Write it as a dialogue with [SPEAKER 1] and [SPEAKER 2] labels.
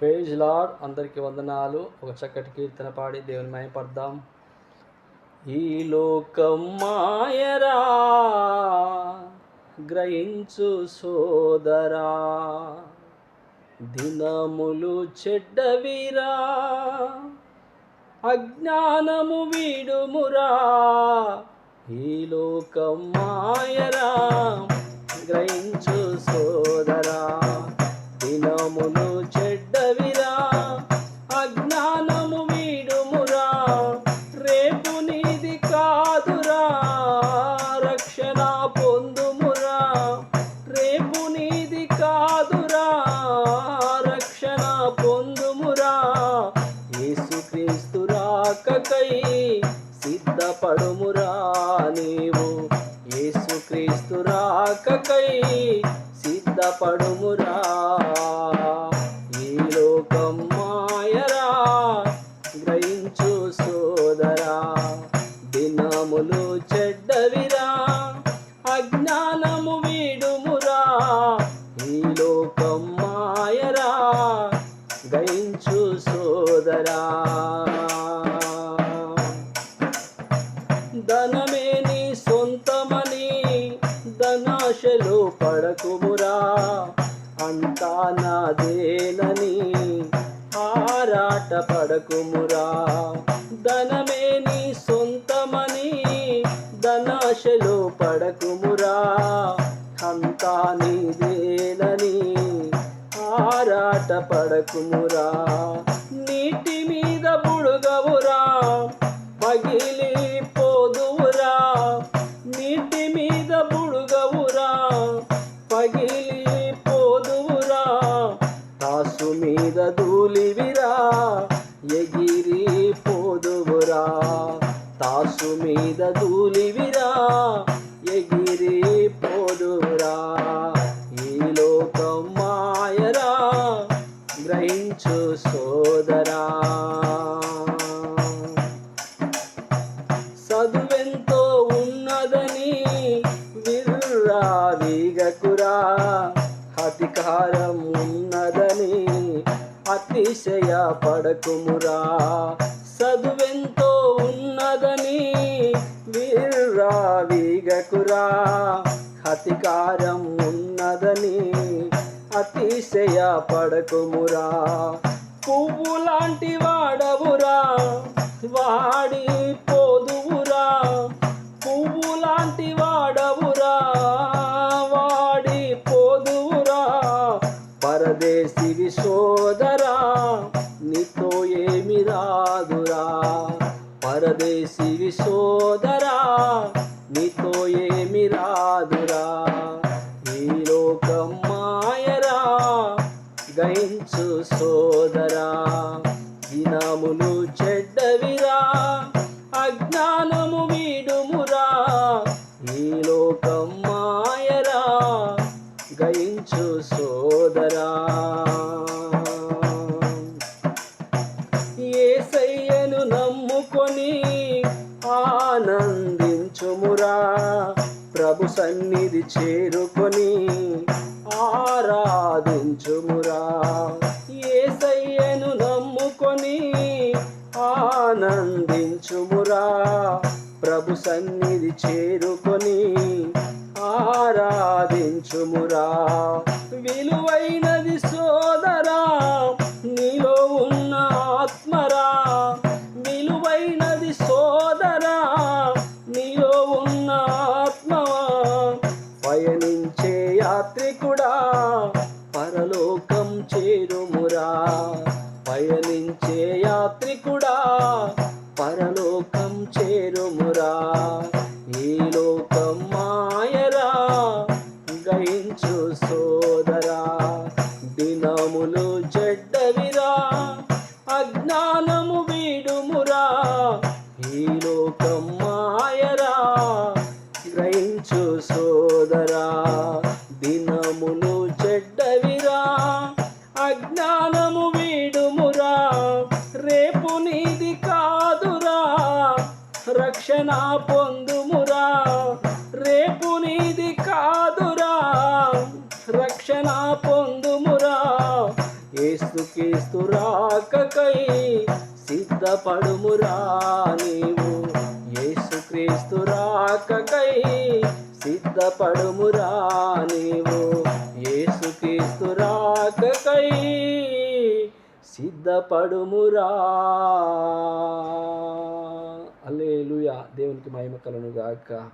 [SPEAKER 1] Praise lord. అందరికీ వందనాలు. ఒక చక్కటి కీర్తన పాడి దేవుని మహిమపడదాం. ఈ లోకం మాయరా గ్రహించు సోదరా, దినములు చెడ్డవిరా, అజ్ఞానము వీడుమురా. ఈ లోకం మాయరా గ్రహించు సోదరా, దినములు చెడ్డవిరా, అజ్ఞానము వీడుమురా. రేపు నీది కాదురా, రక్షణ పొందుమురా. రేపు నీది కాదురా, రక్షణ పొందుమురా. యేసుక్రీస్తు రాకకై సిద్ధపడుమురా నీవు. యేసుక్రీస్తు రాకకై సిద్ధపడుమురా. ఈ లోకం మాయరా గ్రహించు సోదరా, దినములు చెడ్డవిరా, అజ్ఞానము వీడుమురా. ఈ లోకం మాయరా గ్రహించు సోదరా. ధనమే నీ సొంతమని ధనాశలో పడకుమురా. అంతా నాదేనని ఆరాట పడకుమురా. ధనమే నీ సొంతమని ధనాశలో పడకుమురా. అంతా నీదేనని ఆరాట పడకుమురా. నీటి మీద బుడుగవురా, పగిలి పోదువురా. నీటి మీద బుడుగవురా, పగిలి పోదువురా. తాసు మీద ధూళివిరా, ఎగిరి పోదువురా. తాసు మీద ధూళివిరా, ఎగిరి పోదువురా. ఈ లోకం మాయరా గ్రహించు సోదరా. చదువెంతో ఉన్నదని విర్రావీగకురా. అధికారం ఉన్నదని అతిశయ పడకుమురా. చదువెంతో ఉన్నదని విర్రావీగకురా. అధికారం ఉన్నదని అతిశయ పడకుమురా. పువ్వు లాంటి వాడవురా, వాడి పోదువురా. పువ్వు లాంటి వాడవురా, వాడి పోదువురా. పరదేశివి సోదరా, నీతో ఏమి రాదురా. పరదేశివి సోదరా, నీతో ఏమి రాదురా. ఈ లోకం మాయరా గ్రహించు సోదరా, దినములు చెడ్డవిరా, అజ్ఞానము వీడుమురా. ఈ లోకం మాయరా గ్రహించు సోదరా. యేసయ్యను నమ్ముకొని ఆనందించుమురా. ప్రభు సన్నిధి చేరుకొని ఆరాధించుమురా. యేసయ్యను నమ్ముకొని ఆనందించుమురా. ప్రభు సన్నిధి చేరుకొని ఆరాధించుమురా. విలువైనది సోదరా నీలో ఉన్న ఆత్మరా. విలువైనది సోదరా నీలో ఉన్న ఆత్మవా. పయనించే యాత్రికుడా పరలోకం చేరుమురా. పయనించే యాత్రికుడా పరలోకం చేరుమురా. ఈ లోకం మాయరా గ్రహించు సోదరా, దినములు చెడ్డవిరా, అజ్ఞానము వీడుమురా. ఈ లోకం మాయరా గ్రహించు సోదరా, దినములు చెడ్డవిరా, అజ్ఞానము వీడుమురా. రేపు నీది కాదురా, రక్షణ పొందుమురా. రేపు నీది కాదురా, రక్షణ పొందుమురా. యేసుకి యేసుక్రీస్తు రాకకై సిద్ధపడుమురా నీవు. యేసుక్రీస్తు రాకకై సిద్ధపడుమురా నీవు. యేసుక్రీస్తు రాకకై సిద్ధపడుమురా. హల్లెలూయా. దేవునికి మహిమ కలుగును గాక.